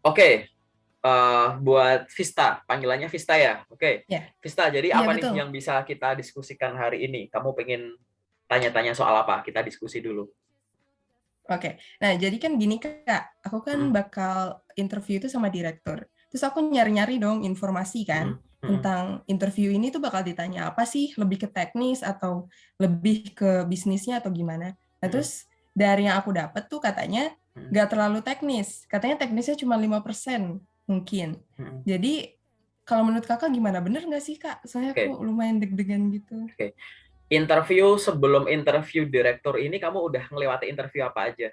Oke, buat Vista, panggilannya Vista ya. Oke, Ya, Vista. Jadi iya apa nih betul. yang bisa kita diskusikan hari ini? Kamu pengen tanya-tanya soal apa? Kita diskusi dulu. Oke. Nah, jadi kan gini Kak, aku kan Mm, bakal interview itu sama direktur. Terus aku nyari-nyari dong informasi kan mm, mm, tentang interview ini tuh bakal ditanya apa sih? Lebih ke teknis atau lebih ke bisnisnya atau gimana? Nah, mm, terus dari yang aku dapat tuh katanya mm, nggak terlalu teknis. Katanya teknisnya cuma 5% mungkin. mm. Jadi kalau menurut Kakak gimana? Bener nggak sih Kak? Soalnya Oke, aku lumayan deg-degan gitu. oke. Interview sebelum interview direktur ini kamu udah ngelewati interview apa aja?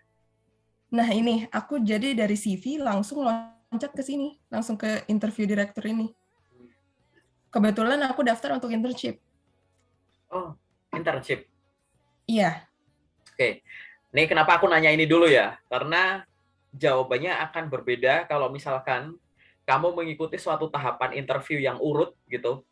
Nah ini, aku jadi dari CV langsung loncat ke sini, langsung ke interview direktur ini. Kebetulan aku daftar untuk internship. Oh, internship. Iya. Oke. Ini kenapa aku nanya ini dulu ya? Karena jawabannya akan berbeda kalau misalkan kamu mengikuti suatu tahapan interview yang urut gitu.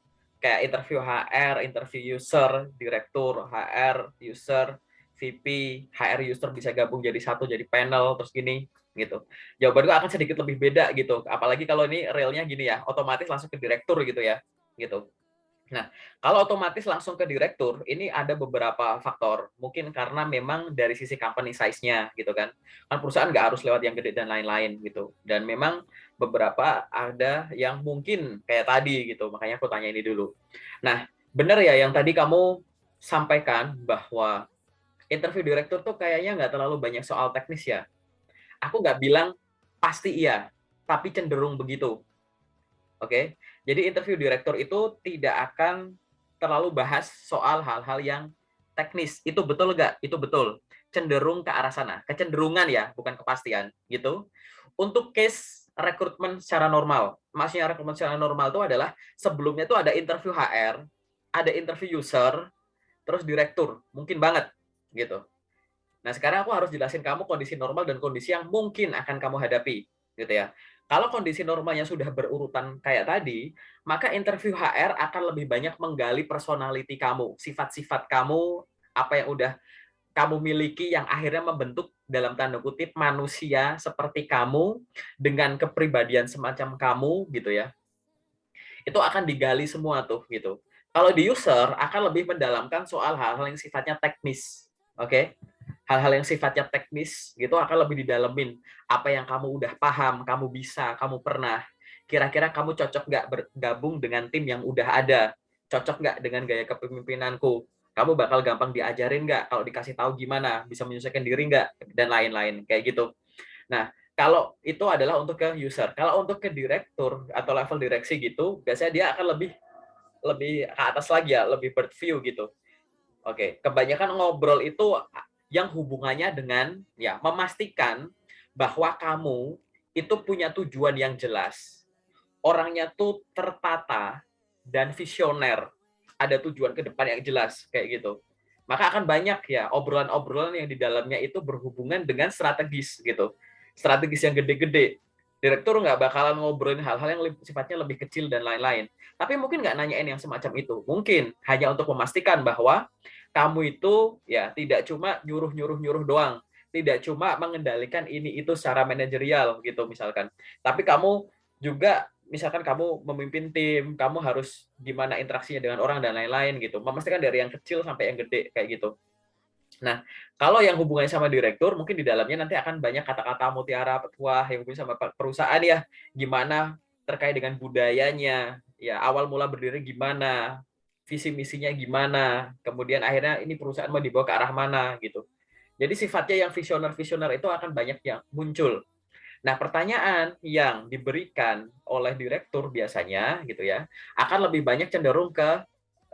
Kayak interview HR, interview user, direktur, HR, user, VP, HR user bisa gabung jadi satu jadi panel terus gini gitu. Jawabanku akan sedikit lebih beda gitu. Apalagi kalau ini realnya gini ya, otomatis langsung ke direktur gitu ya. Gitu. Nah, kalau otomatis langsung ke direktur, ini ada beberapa faktor. Mungkin karena memang dari sisi company size-nya gitu kan. Kan perusahaan nggak harus lewat yang gede dan lain-lain gitu. Dan memang beberapa ada yang mungkin kayak tadi gitu. Makanya aku tanya ini dulu. Nah, benar ya yang tadi kamu sampaikan bahwa interview direktur tuh kayaknya nggak terlalu banyak soal teknis ya. Aku nggak bilang pasti iya, tapi cenderung begitu. Oke, jadi interview direktur itu tidak akan terlalu bahas soal hal-hal yang teknis. Itu betul nggak? Itu betul. Cenderung ke arah sana. Kecenderungan ya, bukan kepastian. Gitu. Untuk case rekrutmen secara normal. Maksudnya rekrutmen secara normal itu adalah sebelumnya itu ada interview HR, ada interview user, terus direktur. Mungkin banget. Gitu. Nah, sekarang aku harus jelasin kamu kondisi normal dan kondisi yang mungkin akan kamu hadapi, gitu ya. Kalau kondisi normalnya sudah berurutan kayak tadi, maka interview HR akan lebih banyak menggali personality kamu, sifat-sifat kamu, apa yang udah kamu miliki yang akhirnya membentuk dalam tanda kutip manusia seperti kamu dengan kepribadian semacam kamu, gitu ya. Itu akan digali semua tuh, gitu. Kalau di user akan lebih mendalamkan soal hal-hal yang sifatnya teknis, oke? Hal-hal yang sifatnya teknis gitu akan lebih didalemin. Apa yang kamu udah paham, kamu bisa, kamu pernah. Kira-kira kamu cocok nggak bergabung dengan tim yang udah ada? Cocok nggak dengan gaya kepemimpinanku? Kamu bakal gampang diajarin nggak? Kalau dikasih tahu gimana? Bisa menyesuaikan diri nggak? Dan lain-lain kayak gitu. Nah, kalau itu adalah untuk ke user. Kalau untuk ke direktur atau level direksi gitu, biasanya dia akan lebih lebih ke atas lagi ya, lebih bird view gitu. Oke, kebanyakan ngobrol itu yang hubungannya dengan ya memastikan bahwa kamu itu punya tujuan yang jelas. Orangnya tuh tertata dan visioner. Ada tujuan ke depan yang jelas kayak gitu. Maka akan banyak ya obrolan-obrolan yang di dalamnya itu berhubungan dengan strategis gitu. Strategis yang gede-gede. Direktur nggak bakalan ngobrolin hal-hal yang sifatnya lebih kecil dan lain-lain. Tapi mungkin nggak nanyain yang semacam itu. Mungkin hanya untuk memastikan bahwa kamu itu ya tidak cuma nyuruh-nyuruh-nyuruh doang, tidak cuma mengendalikan ini itu secara manajerial gitu misalkan, tapi kamu juga misalkan kamu memimpin tim, kamu harus gimana interaksinya dengan orang dan lain-lain gitu, memastikan dari yang kecil sampai yang gede kayak gitu. Nah, kalau yang hubungannya sama direktur, mungkin di dalamnya nanti akan banyak kata-kata mutiara petuah yang hubungannya sama perusahaan ya, gimana terkait dengan budayanya, ya awal mula berdiri gimana, visi misinya gimana, kemudian akhirnya ini perusahaan mau dibawa ke arah mana gitu. Jadi sifatnya yang visioner-visioner itu akan banyak yang muncul. Nah, pertanyaan yang diberikan oleh direktur biasanya gitu ya, akan lebih banyak cenderung ke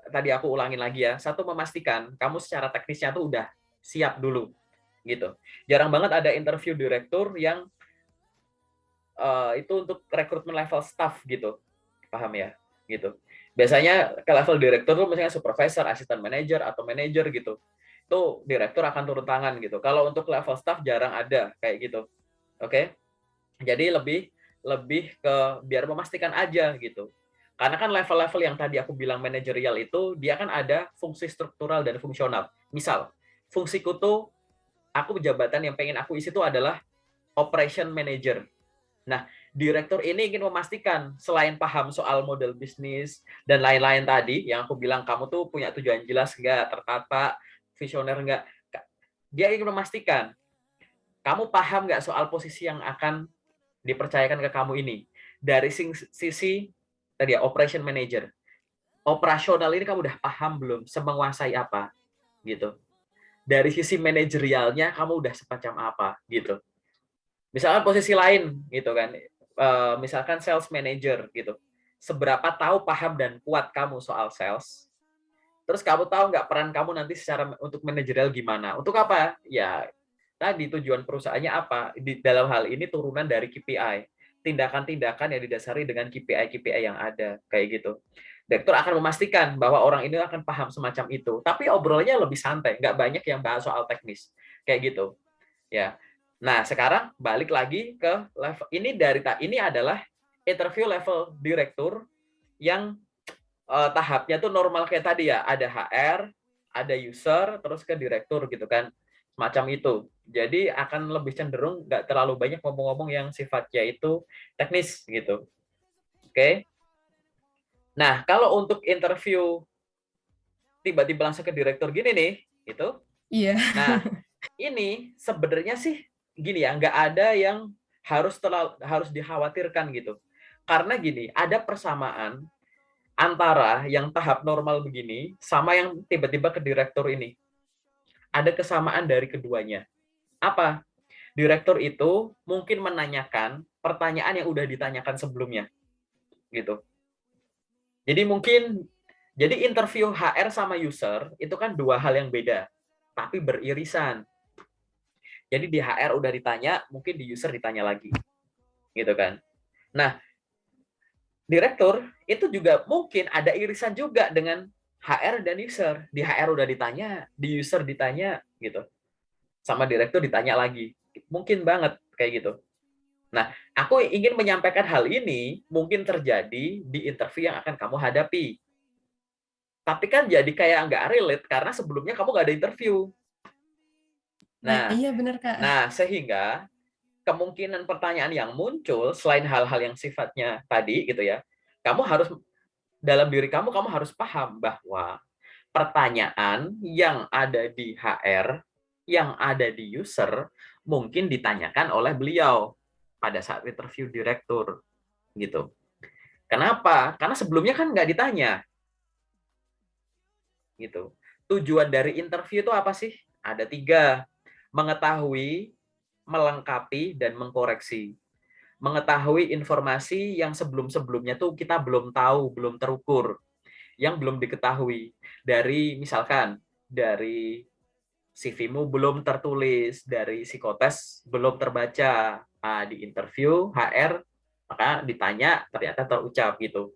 tadi aku ulangin lagi ya. Satu, memastikan kamu secara teknisnya tuh udah siap dulu gitu. Jarang banget ada interview direktur yang itu untuk rekrutmen level staff gitu. Paham ya? Gitu. Biasanya ke level direktur tuh misalnya supervisor, assistant manager atau manager gitu. Itu direktur akan turun tangan gitu. Kalau untuk level staff jarang ada kayak gitu. Oke? Jadi lebih lebih ke biar memastikan aja gitu. Karena kan level-level yang tadi aku bilang manajerial itu dia kan ada fungsi struktural dan fungsional. Misal, fungsiku tuh aku jabatan yang pengen aku isi itu adalah operation manager. Nah, Direktur ini ingin memastikan selain paham soal model bisnis dan lain-lain tadi yang aku bilang kamu tuh punya tujuan jelas nggak, tertata, visioner nggak, dia ingin memastikan kamu paham nggak soal posisi yang akan dipercayakan ke kamu ini dari sisi tadi ya operation manager. Operasional ini kamu udah paham belum, semenguasai apa gitu. Dari sisi manajerialnya kamu udah semacam apa gitu. Misalkan posisi lain gitu kan, misalkan sales manager gitu. Seberapa tahu, paham dan kuat kamu soal sales? Terus kamu tahu nggak peran kamu nanti secara untuk manajerial gimana? Untuk apa? Ya tadi tujuan perusahaannya apa? Di dalam hal ini turunan dari KPI. Tindakan-tindakan yang didasari dengan KPI-KPI yang ada kayak gitu. Direktur akan memastikan bahwa orang ini akan paham semacam itu. Tapi obrolannya lebih santai, nggak banyak yang bahas soal teknis kayak gitu. Ya. Nah, sekarang balik lagi ke level ini ini adalah interview level direktur yang tahapnya tuh normal kayak tadi ya, ada HR, ada user, terus ke direktur gitu kan. Semacam itu. Jadi akan lebih cenderung nggak terlalu banyak ngomong-ngomong yang sifatnya itu teknis gitu. Oke. Nah, kalau untuk interview tiba-tiba langsung ke direktur gini nih, gitu. Iya. Nah, ini sebenarnya sih gini ya, nggak ada yang harus dikhawatirkan gitu. Karena gini, ada persamaan antara yang tahap normal begini sama yang tiba-tiba ke direktur ini. Ada kesamaan dari keduanya. Apa? Direktur itu mungkin menanyakan pertanyaan yang udah ditanyakan sebelumnya. Gitu. Jadi interview HR sama user itu kan dua hal yang beda, tapi beririsan. Jadi di HR udah ditanya, mungkin di user ditanya lagi. Gitu kan. Nah, direktur itu juga mungkin ada irisan juga dengan HR dan user. Di HR udah ditanya, di user ditanya gitu. Sama direktur ditanya lagi. Mungkin banget kayak gitu. Nah, aku ingin menyampaikan hal ini mungkin terjadi di interview yang akan kamu hadapi. Tapi kan jadi kayak nggak relate karena sebelumnya kamu nggak ada interview. Nah, Nah, iya bener, Kak. sehingga kemungkinan pertanyaan yang muncul selain hal-hal yang sifatnya tadi gitu ya, kamu harus dalam diri kamu harus paham bahwa pertanyaan yang ada di HR, yang ada di user, mungkin ditanyakan oleh beliau pada saat interview direktur gitu. Kenapa? Karena sebelumnya kan nggak ditanya gitu. Tujuan dari interview itu apa sih? Ada 3. Mengetahui, melengkapi, dan mengkoreksi. Mengetahui informasi yang sebelum-sebelumnya tuh kita belum tahu, belum terukur, yang belum diketahui. Dari misalkan, dari CV-mu belum tertulis, dari psikotes belum terbaca. Di interview, HR, maka ditanya, ternyata terucap gitu.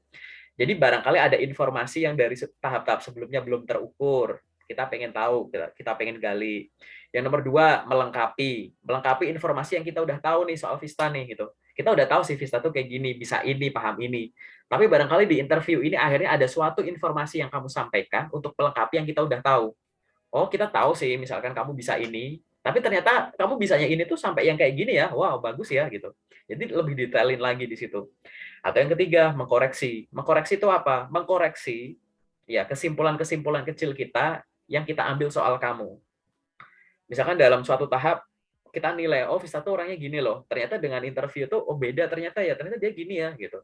Jadi barangkali ada informasi yang dari tahap-tahap sebelumnya belum terukur. Kita pengen tahu, kita pengen gali. Yang nomor 2, melengkapi. Melengkapi informasi yang kita udah tahu nih soal Vista nih gitu. Kita udah tahu sih Vista tuh kayak gini, bisa ini, paham ini. Tapi barangkali di interview ini akhirnya ada suatu informasi yang kamu sampaikan untuk melengkapi yang kita udah tahu. Oh, kita tahu sih misalkan kamu bisa ini, tapi ternyata kamu bisanya ini tuh sampai yang kayak gini ya. Wow, bagus ya gitu. Jadi lebih detailin lagi di situ. Atau yang ketiga, mengkoreksi. Mengkoreksi itu apa? Mengkoreksi ya kesimpulan-kesimpulan kecil kita yang kita ambil soal kamu. Misalkan dalam suatu tahap kita nilai, oh Vista tuh orangnya gini loh. Ternyata dengan interview tuh, oh beda ternyata dia gini ya gitu.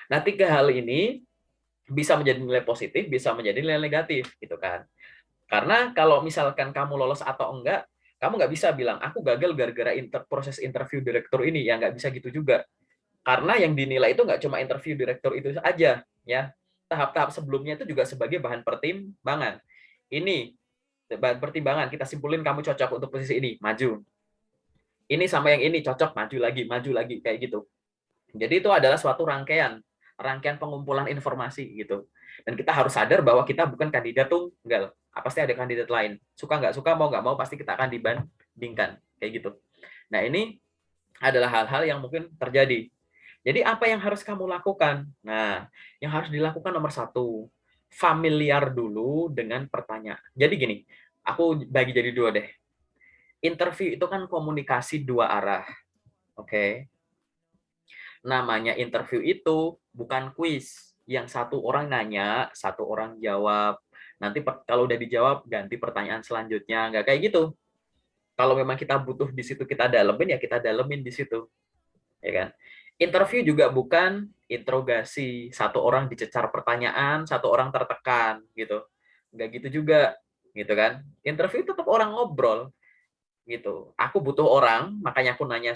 Nah, 3 hal ini bisa menjadi nilai positif, bisa menjadi nilai negatif gitu kan. Karena kalau misalkan kamu lolos atau enggak, kamu nggak bisa bilang, aku gagal gara-gara proses interview direktur ini. Ya nggak bisa gitu juga. Karena yang dinilai itu nggak cuma interview direktur itu aja. Ya, tahap-tahap sebelumnya itu juga sebagai bahan pertimbangan. Ini bahan pertimbangan, kita simpulin kamu cocok untuk posisi ini, maju. Ini sama yang ini cocok, maju lagi, kayak gitu. Jadi itu adalah suatu rangkaian pengumpulan informasi gitu. Dan kita harus sadar bahwa kita bukan kandidat tunggal. Pasti ada kandidat lain. Suka nggak suka, mau nggak mau, pasti kita akan dibandingkan. Kayak gitu. Nah, ini adalah hal-hal yang mungkin terjadi. Jadi apa yang harus kamu lakukan? Nah, yang harus dilakukan nomor 1, familiar dulu dengan pertanyaan. Jadi gini, aku bagi jadi 2 deh. Interview itu kan komunikasi 2 arah. Oke. namanya interview itu bukan kuis yang satu orang nanya, satu orang jawab. Nanti kalau udah dijawab ganti pertanyaan selanjutnya, nggak kayak gitu. Kalau memang kita butuh di situ kita dalemin ya kita dalemin di situ, ya kan? Interview juga bukan interogasi, satu orang dicecar pertanyaan, satu orang tertekan gitu. Nggak gitu juga, gitu kan? Interview tetap orang ngobrol gitu. Aku butuh orang, makanya aku nanya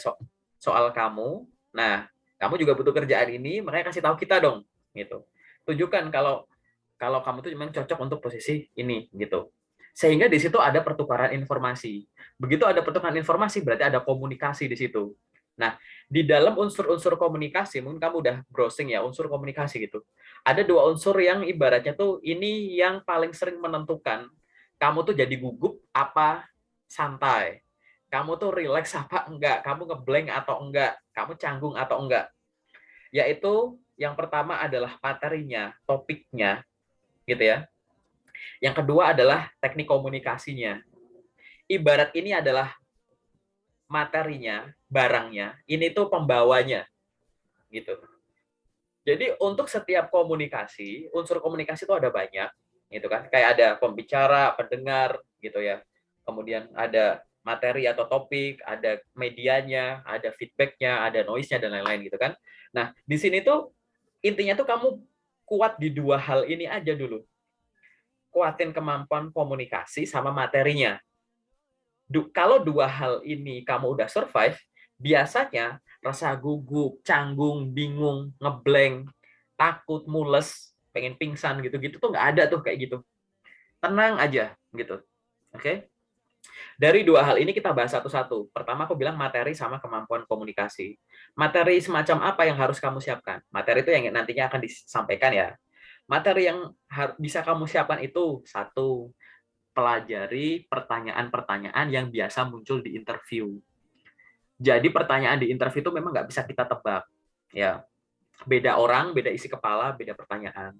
soal kamu. Nah, kamu juga butuh kerjaan ini, makanya kasih tahu kita dong, gitu. Tunjukkan kalau kalau kamu tuh memang cocok untuk posisi ini, gitu. Sehingga di situ ada pertukaran informasi. Begitu ada pertukaran informasi, berarti ada komunikasi di situ. Nah, di dalam unsur-unsur komunikasi, mungkin kamu udah browsing ya, unsur komunikasi gitu. Ada dua unsur yang ibaratnya tuh ini yang paling sering menentukan kamu tuh jadi gugup apa santai. Kamu tuh relax apa enggak, kamu ngeblank atau enggak, kamu canggung atau enggak. Yaitu yang pertama adalah materinya, topiknya, gitu ya. Yang kedua adalah teknik komunikasinya. Ibarat ini adalah materinya, barangnya, ini tuh pembawanya, gitu. Jadi untuk setiap komunikasi, unsur komunikasi itu ada banyak, gitu kan. Kayak ada pembicara, pendengar, gitu ya. Kemudian ada materi atau topik, ada medianya, ada feedbacknya, ada noise-nya dan lain-lain gitu kan. Nah, di sini tuh intinya tuh kamu kuat di dua hal ini aja dulu. Kuatin kemampuan komunikasi sama materinya. Kalau dua hal ini kamu udah survive, biasanya rasa gugup, canggung, bingung, ngeblank, takut, mules, pengen pingsan gitu-gitu tuh nggak ada tuh kayak gitu. Tenang aja gitu. Oke? Dari dua hal ini kita bahas satu-satu. Pertama aku bilang materi sama kemampuan komunikasi. Materi semacam apa yang harus kamu siapkan? Materi itu yang nantinya akan disampaikan ya. Materi yang bisa kamu siapkan itu satu, pelajari pertanyaan-pertanyaan yang biasa muncul di interview. Jadi pertanyaan di interview itu memang nggak bisa kita tebak. Ya, beda orang, beda isi kepala, beda pertanyaan.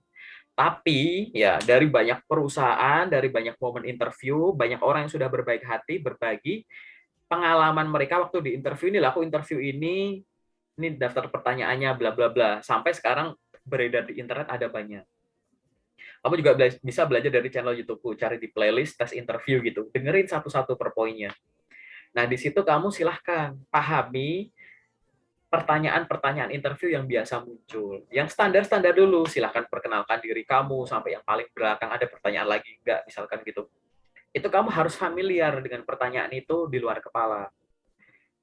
Tapi ya dari banyak perusahaan, dari banyak momen interview, banyak orang yang sudah berbaik hati berbagi pengalaman mereka waktu di interview ini. Lah aku interview ini daftar pertanyaannya bla bla bla. Sampai sekarang beredar di internet ada banyak. Kamu juga bisa belajar dari channel YouTube-ku, cari di playlist tes interview gitu. Dengerin satu-satu per poinnya. Nah, di situ kamu silahkan pahami pertanyaan-pertanyaan interview yang biasa muncul. Yang standar-standar dulu, silahkan perkenalkan diri kamu, sampai yang paling belakang ada pertanyaan lagi, enggak, misalkan gitu. Itu kamu harus familiar dengan pertanyaan itu di luar kepala.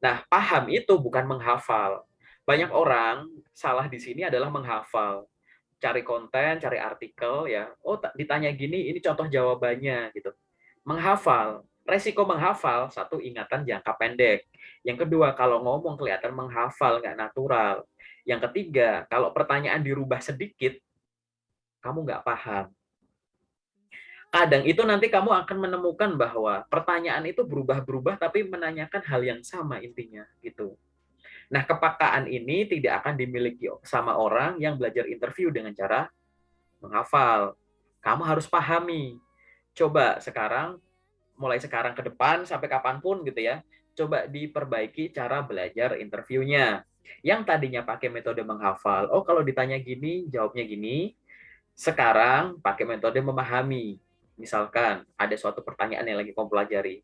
Nah, paham itu bukan menghafal. Banyak orang salah di sini adalah menghafal. Cari konten, cari artikel, ya. Oh, ditanya gini, ini contoh jawabannya, gitu. Menghafal. Resiko menghafal, satu, ingatan jangka pendek. Yang kedua, kalau ngomong kelihatan menghafal, nggak natural. Yang ketiga, kalau pertanyaan dirubah sedikit, kamu nggak paham. Kadang itu nanti kamu akan menemukan bahwa pertanyaan itu berubah-berubah, tapi menanyakan hal yang sama intinya, gitu. Nah, kepekaan ini tidak akan dimiliki sama orang yang belajar interview dengan cara menghafal. Kamu harus pahami. Coba sekarang, mulai sekarang ke depan sampai kapanpun gitu ya, coba diperbaiki cara belajar interviewnya. Yang tadinya pakai metode menghafal, oh kalau ditanya gini, jawabnya gini. Sekarang pakai metode memahami. Misalkan ada suatu pertanyaan yang lagi kamu pelajari.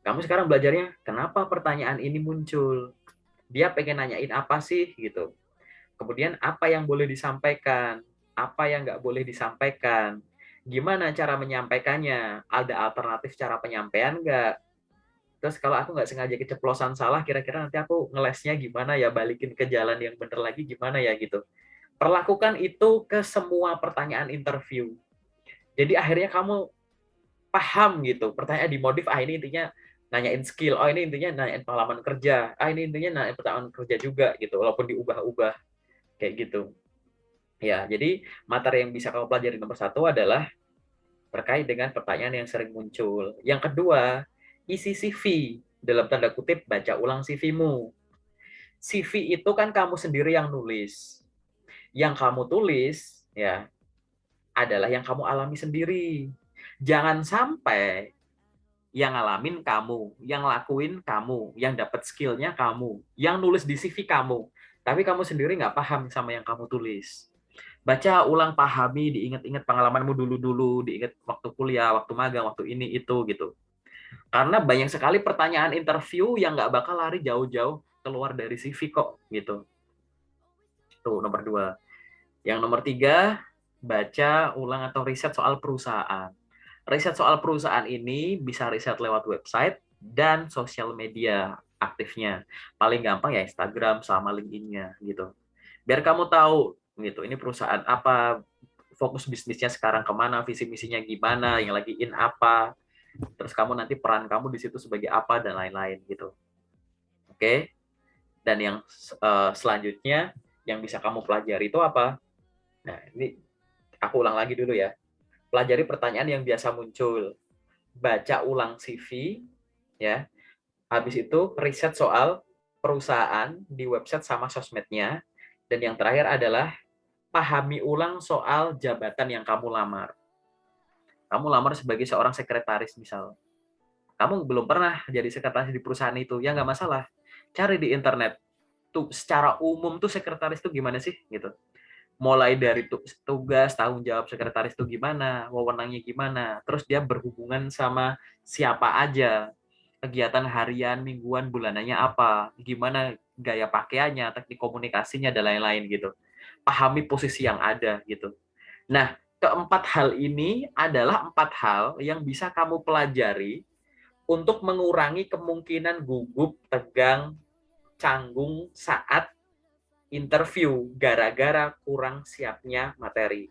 Kamu sekarang belajarnya, kenapa pertanyaan ini muncul? Dia pengen nanyain apa sih gitu. Kemudian apa yang boleh disampaikan, apa yang nggak boleh disampaikan, gimana cara menyampaikannya, ada alternatif cara penyampaian nggak? Terus kalau aku nggak sengaja keceplosan salah, kira-kira nanti aku ngelesnya gimana ya, balikin ke jalan yang bener lagi gimana ya gitu. Perlakukan itu ke semua pertanyaan interview. Jadi akhirnya kamu paham gitu, pertanyaan dimodif, ini intinya nanyain skill, ini intinya nanyain pengalaman kerja, ini intinya nanyain pengalaman kerja juga gitu, walaupun diubah-ubah kayak gitu. Ya, jadi materi yang bisa kamu pelajari nomor satu adalah terkait dengan pertanyaan yang sering muncul. Yang kedua, isi CV. Dalam tanda kutip, baca ulang CV-mu. CV itu kan kamu sendiri yang nulis. Yang kamu tulis, ya, adalah yang kamu alami sendiri. Jangan sampai yang ngalamin kamu, yang lakuin kamu, yang dapat skillnya kamu, yang nulis di CV kamu. tapi kamu sendiri nggak paham sama yang kamu tulis. Baca ulang, pahami, diingat-ingat pengalamanmu dulu-dulu, diingat waktu kuliah, waktu magang, waktu ini, itu, gitu. Karena banyak sekali pertanyaan interview yang nggak bakal lari jauh-jauh keluar dari CV kok, gitu. Itu nomor 2. Yang nomor 3, baca ulang atau riset soal perusahaan. Riset soal perusahaan ini bisa riset lewat website dan sosial media aktifnya. Paling gampang ya Instagram sama LinkedIn-nya gitu. Biar kamu tahu gitu, ini perusahaan apa, fokus bisnisnya sekarang kemana, visi misinya gimana, yang lagi in apa, terus kamu nanti peran kamu di situ sebagai apa dan lain-lain gitu. Oke? Dan yang selanjutnya yang bisa kamu pelajari itu apa? Nah, ini aku ulang lagi dulu ya. Pelajari pertanyaan yang biasa muncul. Baca ulang CV, ya. Habis itu riset soal perusahaan di website sama sosmednya. Dan yang terakhir adalah pahami ulang soal jabatan yang kamu lamar. Kamu lamar sebagai seorang sekretaris misal. Kamu belum pernah jadi sekretaris di perusahaan itu, ya nggak masalah. Cari di internet. Tuh, secara umum tuh sekretaris tuh gimana sih? Gitu. Mulai dari tugas, tanggung jawab sekretaris itu gimana, wewenangnya gimana, terus dia berhubungan sama siapa aja, kegiatan harian, mingguan, bulanannya apa, gimana gaya pakaiannya, teknik komunikasinya, dan lain-lain gitu. Pahami posisi yang ada gitu. Nah, keempat hal ini adalah 4 hal yang bisa kamu pelajari untuk mengurangi kemungkinan gugup, tegang, canggung saat interview gara-gara kurang siapnya materi.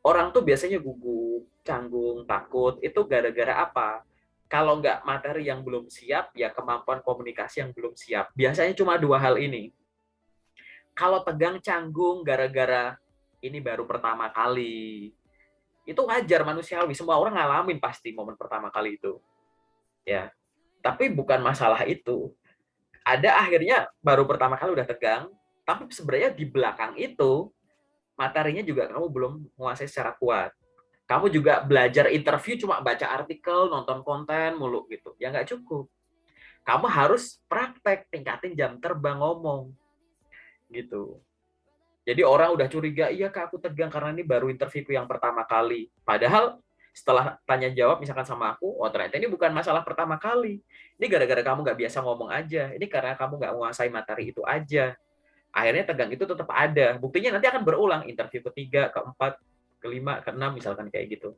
Orang tuh biasanya gugup, canggung, takut, itu gara-gara apa? Kalau nggak materi yang belum siap, ya kemampuan komunikasi yang belum siap. Biasanya cuma 2 hal ini. Kalau tegang, canggung, gara-gara ini baru pertama kali, itu wajar, manusiawi. Semua orang ngalamin pasti momen pertama kali itu. Ya, tapi bukan masalah itu. Ada akhirnya baru pertama kali udah tegang, tapi sebenarnya di belakang itu materinya juga kamu belum menguasai secara kuat. Kamu juga belajar interview cuma baca artikel, nonton konten mulu gitu. Ya nggak cukup. Kamu harus praktek, tingkatin jam terbang ngomong. Gitu. Jadi orang udah curiga, iya Kak, aku tegang karena ini baru interviewku yang pertama kali. Padahal setelah tanya jawab misalkan sama aku, oh ternyata ini bukan masalah pertama kali. Ini gara-gara kamu nggak biasa ngomong aja. Ini karena kamu nggak menguasai materi itu aja. Akhirnya tegang itu tetap ada. Buktinya nanti akan berulang interview ketiga, keempat, kelima, keenam misalkan kayak gitu.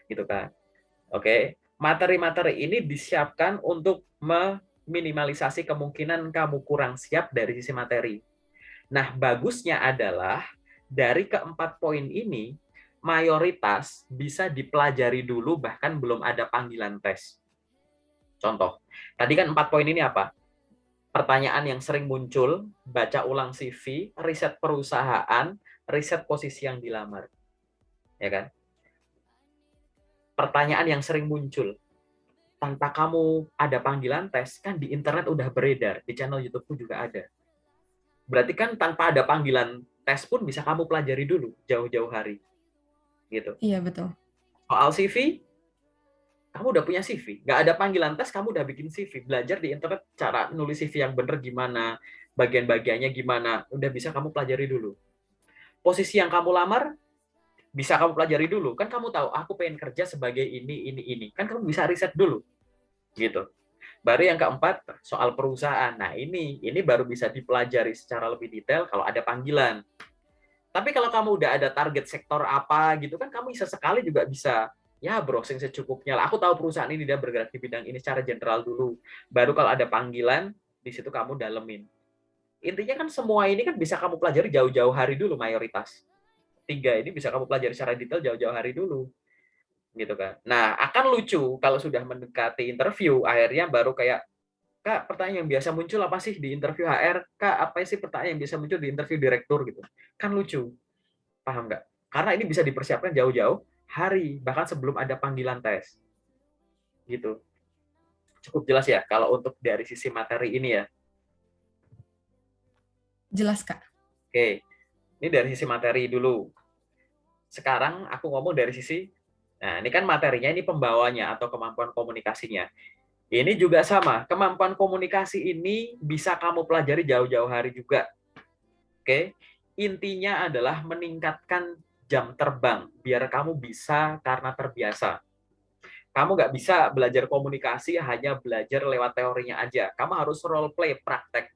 Gitu kan. Oke. Materi-materi ini disiapkan untuk meminimalisasi kemungkinan kamu kurang siap dari sisi materi. Nah, bagusnya adalah dari keempat poin ini mayoritas bisa dipelajari dulu bahkan belum ada panggilan tes. Contoh, tadi kan 4 poin ini apa? Pertanyaan yang sering muncul, baca ulang CV, riset perusahaan, riset posisi yang dilamar. Ya kan? Pertanyaan yang sering muncul. Tanpa kamu ada panggilan tes, kan di internet udah beredar, di channel YouTube-ku juga ada. Berarti kan tanpa ada panggilan tes pun bisa kamu pelajari dulu, jauh-jauh hari. Gitu. Iya, betul. Soal CV, kamu udah punya CV. Nggak ada panggilan tes, kamu udah bikin CV. Belajar di internet cara nulis CV yang bener gimana, bagian-bagiannya gimana, udah bisa kamu pelajari dulu. Posisi yang kamu lamar, bisa kamu pelajari dulu. Kan kamu tahu, aku pengen kerja sebagai ini. Kan kamu bisa riset dulu. Gitu. Baru yang keempat, soal perusahaan. Nah, ini baru bisa dipelajari secara lebih detail kalau ada panggilan. Tapi kalau kamu udah ada target sektor apa gitu kan, kamu bisa sekali juga bisa ya browsing secukupnya lah. Aku tahu perusahaan ini dia bergerak di bidang ini secara general dulu. Baru kalau ada panggilan, di situ kamu dalemin. Intinya kan semua ini kan bisa kamu pelajari jauh-jauh hari dulu mayoritas. 3 ini bisa kamu pelajari secara detail jauh-jauh hari dulu. Gitu kan. Nah, akan lucu kalau sudah mendekati interview, akhirnya baru kayak, Kak, pertanyaan yang biasa muncul apa sih di interview HR? Kak, apa sih pertanyaan yang biasa muncul di interview direktur gitu? Kan lucu. Paham nggak? Karena ini bisa dipersiapkan jauh-jauh hari, bahkan sebelum ada panggilan tes. Gitu. Cukup jelas ya kalau untuk dari sisi materi ini ya. Jelas, Kak. Oke, ini dari sisi materi dulu. Sekarang aku ngomong dari sisi, nah ini kan materinya, ini pembawanya atau kemampuan komunikasinya. Ini juga sama, kemampuan komunikasi ini bisa kamu pelajari jauh-jauh hari juga. Oke, intinya adalah meningkatkan jam terbang biar kamu bisa karena terbiasa. Kamu nggak bisa belajar komunikasi hanya belajar lewat teorinya aja. Kamu harus role play, praktek.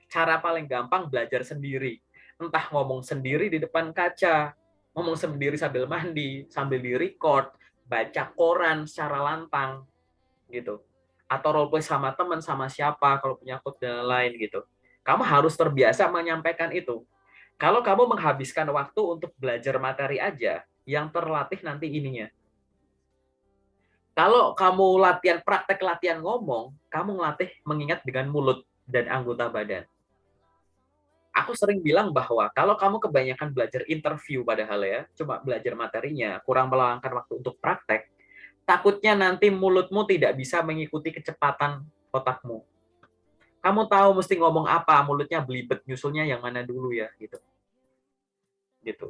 Cara paling gampang belajar sendiri. Entah ngomong sendiri di depan kaca, ngomong sendiri sambil mandi, sambil di-record, baca koran secara lantang, gitu. Atau role play sama teman, sama siapa, kalau punya coach dan lain gitu. Kamu harus terbiasa menyampaikan itu. Kalau kamu menghabiskan waktu untuk belajar materi aja, yang terlatih nanti ininya. Kalau kamu latihan praktek latihan ngomong, kamu ngelatih mengingat dengan mulut dan anggota badan. Aku sering bilang bahwa kalau kamu kebanyakan belajar interview padahal ya, cuma belajar materinya, kurang meluangkan waktu untuk praktek, takutnya nanti mulutmu tidak bisa mengikuti kecepatan otakmu. Kamu tahu mesti ngomong apa, mulutnya belibet, nyusulnya yang mana dulu ya, gitu. Gitu.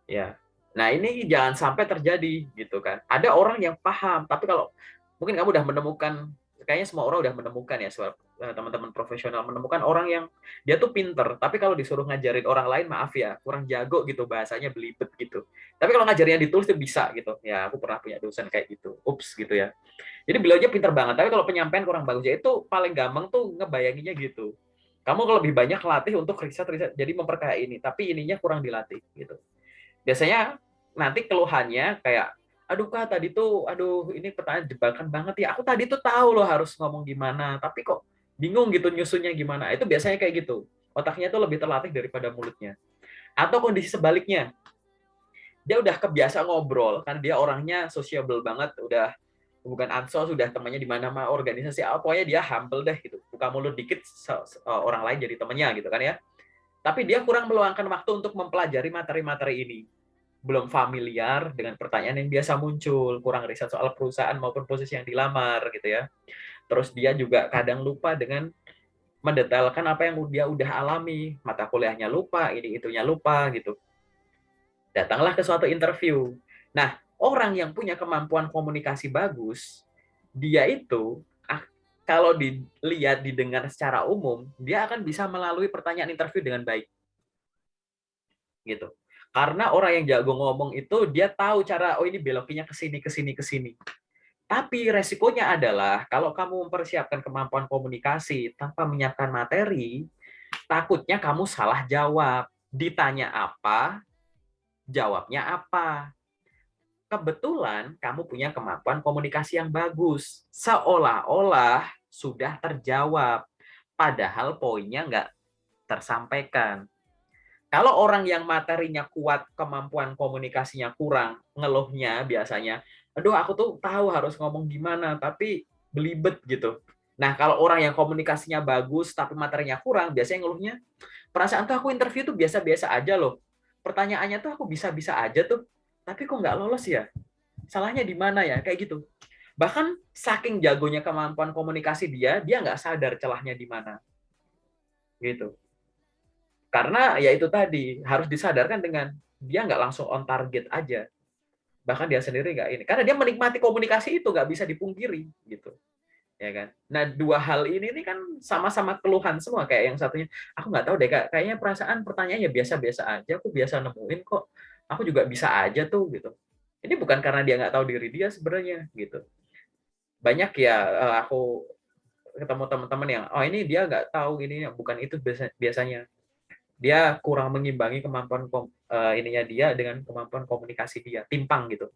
Ya. Nah, ini jangan sampai terjadi gitu kan. Ada orang yang paham, tapi kalau mungkin kamu udah menemukan, kayaknya semua orang udah menemukan ya, teman-teman profesional menemukan orang yang dia tuh pinter, tapi kalau disuruh ngajarin orang lain, maaf ya, kurang jago gitu, bahasanya belibet gitu. Tapi kalau ngajarinnya ditulis tuh bisa gitu. Ya, aku pernah punya dosen kayak gitu. Ups gitu ya. Jadi beliaunya pinter banget, tapi kalau penyampaian kurang bagus, ya itu paling gampang tuh ngebayanginnya gitu. Kamu kalau lebih banyak latih untuk riset, jadi memperkaya ini, tapi ininya kurang dilatih gitu. Biasanya nanti keluhannya kayak, aduh Kak tadi tuh, aduh ini pertanyaan jebakan banget ya. Aku tadi tuh tahu loh harus ngomong gimana, tapi kok bingung gitu nyusunnya gimana. Itu biasanya kayak gitu. Otaknya tuh lebih terlatih daripada mulutnya. Atau kondisi sebaliknya, dia udah kebiasa ngobrol, kan dia orangnya sociable banget, udah bukan ansos, sudah temannya di mana-mana organisasi, pokoknya dia humble deh gitu. Buka mulut dikit, orang lain jadi temannya gitu kan ya. Tapi dia kurang meluangkan waktu untuk mempelajari materi-materi ini, belum familiar dengan pertanyaan yang biasa muncul, kurang riset soal perusahaan maupun posisi yang dilamar gitu ya. Terus dia juga kadang lupa dengan mendetailkan apa yang dia udah alami, mata kuliahnya lupa, ini itunya lupa gitu. Datanglah ke suatu interview. Nah, orang yang punya kemampuan komunikasi bagus, dia itu kalau dilihat, didengar secara umum, dia akan bisa melalui pertanyaan interview dengan baik. Gitu. Karena orang yang jago ngomong itu dia tahu cara, oh ini beloknya ke sini, ke sini, ke sini. Tapi resikonya adalah kalau kamu mempersiapkan kemampuan komunikasi tanpa menyiapkan materi, takutnya kamu salah jawab. Ditanya apa, jawabnya apa. Kebetulan kamu punya kemampuan komunikasi yang bagus. Seolah-olah sudah terjawab. Padahal poinnya nggak tersampaikan. Kalau orang yang materinya kuat, kemampuan komunikasinya kurang, ngeluhnya biasanya, aduh aku tuh tahu harus ngomong gimana, tapi belibet gitu. Nah, kalau orang yang komunikasinya bagus, tapi materinya kurang, biasanya ngeluhnya, perasaan tuh aku interview tuh biasa-biasa aja loh. Pertanyaannya tuh aku bisa-bisa aja tuh, tapi kok nggak lolos ya? Salahnya di mana ya? Kayak gitu. Bahkan saking jagonya kemampuan komunikasi dia nggak sadar celahnya di mana. Gitu. Karena ya itu tadi, harus disadarkan dengan dia nggak langsung on target aja. Bahkan dia sendiri nggak ini. Karena dia menikmati komunikasi itu, nggak bisa dipungkiri. Gitu. Ya kan? Nah, dua hal ini kan sama-sama keluhan semua. Kayak yang satunya, aku nggak tahu deh, Kak. Kayaknya perasaan pertanyaannya biasa-biasa aja. Aku biasa nemuin kok. Aku juga bisa aja tuh. Gitu. Ini bukan karena dia nggak tahu diri dia sebenarnya. Gitu. Banyak ya, aku ketemu teman-teman yang, oh ini dia nggak tahu, ini bukan itu biasanya. Dia kurang mengimbangi kemampuan ininya dia dengan kemampuan komunikasi dia, timpang gitu.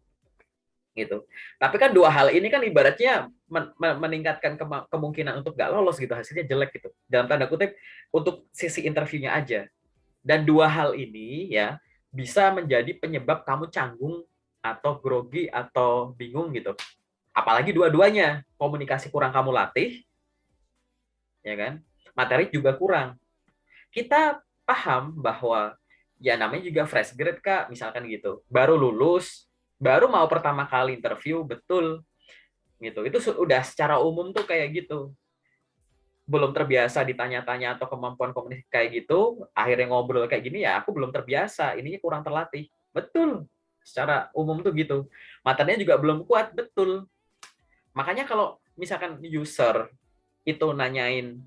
Tapi kan dua hal ini kan ibaratnya meningkatkan kemungkinan untuk nggak lolos gitu, hasilnya jelek gitu. Dalam tanda kutip untuk sisi interviewnya aja. Dan dua hal ini ya bisa menjadi penyebab kamu canggung atau grogi atau bingung gitu. Apalagi dua-duanya, komunikasi kurang kamu latih, ya kan? Materi juga kurang. Kita paham bahwa ya namanya juga fresh grade Kak, misalkan gitu. Baru lulus, baru mau pertama kali interview, betul. Gitu. Itu udah secara umum tuh kayak gitu. Belum terbiasa ditanya-tanya atau kemampuan komunikasi kayak gitu, akhirnya ngobrol kayak gini ya aku belum terbiasa, ininya kurang terlatih. Betul. Secara umum tuh gitu. Materinya juga belum kuat, betul. Makanya kalau misalkan user itu nanyain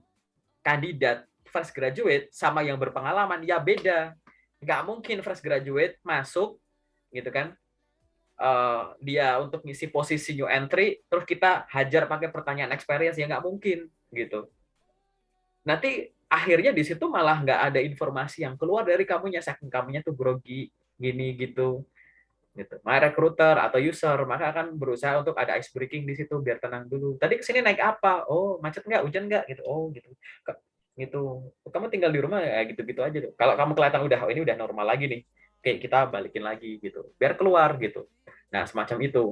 kandidat, fresh graduate sama yang berpengalaman ya beda. Nggak mungkin fresh graduate masuk gitu kan, dia untuk ngisi posisi new entry terus kita hajar pakai pertanyaan experience, ya nggak mungkin gitu. Nanti akhirnya di situ malah nggak ada informasi yang keluar dari kamunya, saking kamunya tuh grogi gini gitu. My recruiter atau user maka akan berusaha untuk ada ice breaking di situ biar tenang dulu. Tadi kesini naik apa? Oh macet nggak, hujan nggak gitu. Oh gitu. Gitu. Kamu tinggal di rumah ya gitu-gitu aja tuh. Kalau kamu kelihatan udah ini udah normal lagi nih, oke kita balikin lagi gitu. Biar keluar gitu. Nah semacam itu.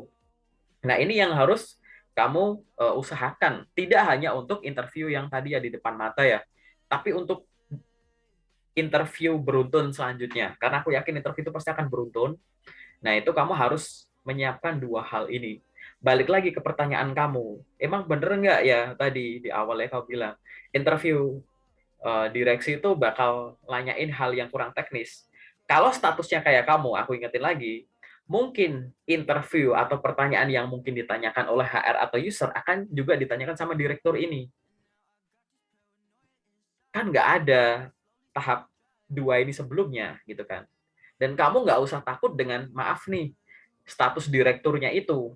Nah ini yang harus kamu usahakan. Tidak hanya untuk interview yang tadi ya di depan mata ya, tapi untuk interview beruntun selanjutnya. Karena aku yakin interview itu pasti akan beruntun. Nah, itu kamu harus menyiapkan dua hal ini. Balik lagi ke pertanyaan kamu. Emang bener nggak ya tadi di awal ya kamu bilang, interview direksi itu bakal nanyain hal yang kurang teknis. Kalau statusnya kayak kamu, aku ingetin lagi, mungkin interview atau pertanyaan yang mungkin ditanyakan oleh HR atau user akan juga ditanyakan sama direktur ini. Kan nggak ada tahap dua ini sebelumnya, gitu kan. Dan kamu nggak usah takut dengan, maaf nih, status direkturnya itu.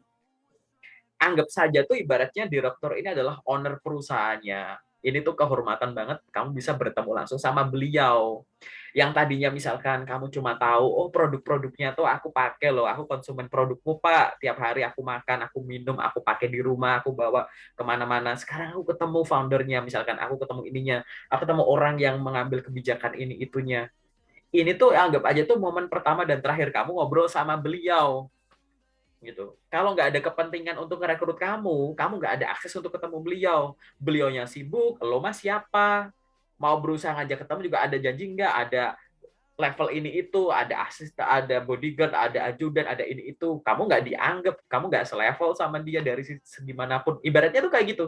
Anggap saja tuh ibaratnya direktur ini adalah owner perusahaannya. Ini tuh kehormatan banget, kamu bisa bertemu langsung sama beliau. Yang tadinya misalkan kamu cuma tahu, oh produk-produknya tuh aku pakai loh, aku konsumen produkmu Pak, tiap hari aku makan, aku minum, aku pakai di rumah, aku bawa kemana-mana. Sekarang aku ketemu foundernya, misalkan aku ketemu ininya, aku ketemu orang yang mengambil kebijakan ini itunya. Ini tuh anggap aja tuh momen pertama dan terakhir kamu ngobrol sama beliau gitu. Kalau nggak ada kepentingan untuk merekrut kamu, kamu nggak ada akses untuk ketemu beliau. Beliaunya sibuk, lo mah siapa? Mau berusaha ngajak ketemu juga ada janji nggak? Ada level ini itu, ada asisten, ada bodyguard, ada ajudan, ada ini itu. Kamu nggak dianggap, kamu nggak selevel sama dia dari segi manapun. Ibaratnya tuh kayak gitu.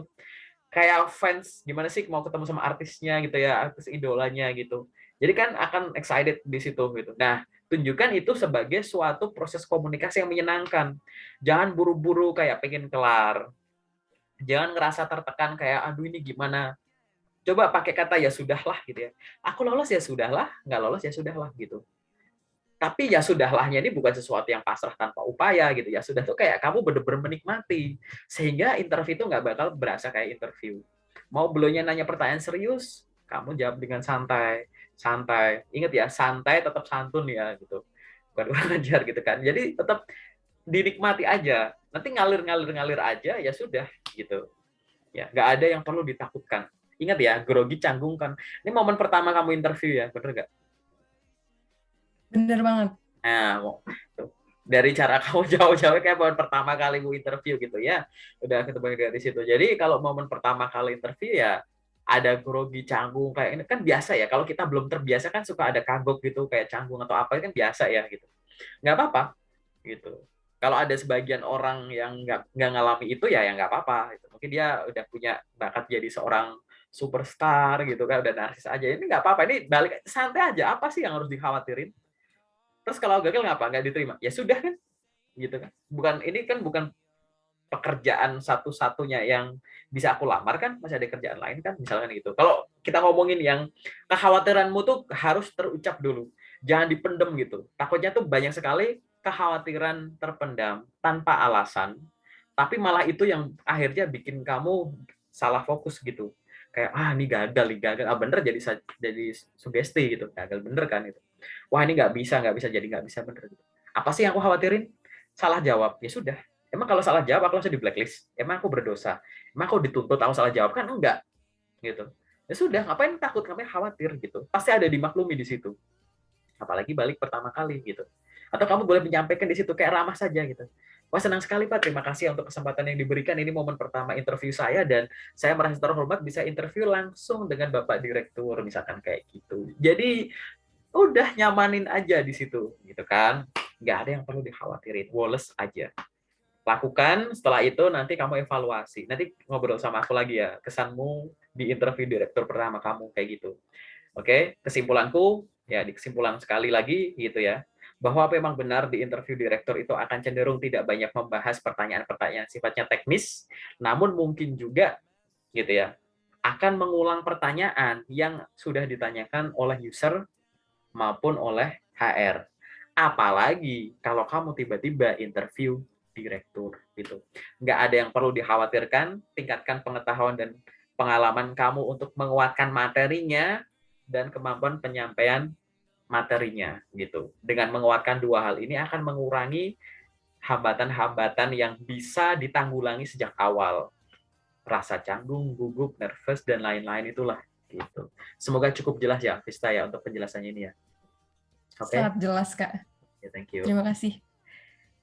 Kayak fans gimana sih mau ketemu sama artisnya gitu ya, artis idolanya gitu. Jadi kan akan excited di situ gitu. Nah, tunjukkan itu sebagai suatu proses komunikasi yang menyenangkan. Jangan buru-buru kayak pengen kelar. Jangan ngerasa tertekan kayak aduh ini gimana. Coba pakai kata ya sudahlah gitu ya. Aku lolos ya sudahlah, nggak lolos ya sudahlah gitu. Tapi ya sudahlahnya ini bukan sesuatu yang pasrah tanpa upaya gitu ya. Sudah tuh kayak kamu bener-bener menikmati. Sehingga interview itu nggak bakal berasa kayak interview. Mau belumnya nanya pertanyaan serius, kamu jawab dengan santai. Santai. Ingat ya, santai tetap santun ya gitu. Bukan kurang ajar gitu kan. Jadi tetap dinikmati aja. Nanti ngalir-ngalir aja ya sudah gitu. Ya, nggak ada yang perlu ditakutkan. Ingat ya, grogi canggung kan. Ini momen pertama kamu interview ya, bener nggak? Bener banget. Nah, dari cara kamu jauh-jauh kayak momen pertama kali gue interview gitu ya, udah ketemu dari situ. Jadi kalau momen pertama kali interview ya ada grogi canggung kayak ini kan biasa ya. Kalau kita belum terbiasa kan suka ada kagok gitu kayak canggung atau apa itu kan biasa ya gitu. Nggak apa-apa gitu. Kalau ada sebagian orang yang nggak ngalami itu ya nggak apa-apa. Gitu. Mungkin dia udah punya bakat jadi seorang superstar gitu kan udah narsis aja. Ini nggak apa-apa. Ini balik santai aja. Apa sih yang harus dikhawatirin? Terus kalau gagal ngapa? Nggak diterima? Ya sudah kan, gitu kan. Ini kan bukan pekerjaan satu-satunya yang bisa aku lamar kan, masih ada kerjaan lain kan, misalkan gitu. Kalau kita ngomongin yang kekhawatiranmu tuh harus terucap dulu, jangan dipendem gitu. Takutnya tuh banyak sekali kekhawatiran terpendam tanpa alasan, tapi malah itu yang akhirnya bikin kamu salah fokus gitu. Kayak ini gagal, bener jadi sugesti gitu, gagal bener kan itu. Wah ini nggak bisa jadi nggak bisa bener gitu. Apa sih yang aku khawatirin? Salah jawab, ya sudah. Emang kalau salah jawab aku langsung di blacklist? Emang aku berdosa? Emang aku dituntut aku salah jawab? Kan enggak gitu. Ya sudah, ngapain takut, ngapain khawatir gitu. Pasti ada dimaklumi di situ. Apalagi balik pertama kali gitu. Atau kamu boleh menyampaikan di situ kayak ramah saja gitu. Wah senang sekali Pak, terima kasih untuk kesempatan yang diberikan. Ini momen pertama interview saya dan saya merasa terhormat bisa interview langsung dengan Bapak Direktur misalkan kayak gitu. Jadi udah nyamanin aja di situ gitu kan. Nggak ada yang perlu dikhawatirin, woles aja. Lakukan, setelah itu nanti kamu evaluasi. Nanti ngobrol sama aku lagi ya, kesanmu di interview direktur pertama kamu kayak gitu. Oke, kesimpulanku ya di kesimpulan sekali lagi gitu ya, bahwa memang benar di interview direktur itu akan cenderung tidak banyak membahas pertanyaan-pertanyaan sifatnya teknis, namun mungkin juga gitu ya, akan mengulang pertanyaan yang sudah ditanyakan oleh user maupun oleh HR. Apalagi kalau kamu tiba-tiba interview direktur gitu. Nggak ada yang perlu dikhawatirkan, tingkatkan pengetahuan dan pengalaman kamu untuk menguatkan materinya dan kemampuan penyampaian materinya gitu. Dengan menguatkan dua hal ini akan mengurangi hambatan-hambatan yang bisa ditanggulangi sejak awal. Rasa canggung, gugup, nervous, dan lain-lain itulah gitu. Semoga cukup jelas ya, Vista ya, untuk penjelasannya ini ya. Oke, Sangat jelas, Kak. ya, thank you. Terima kasih.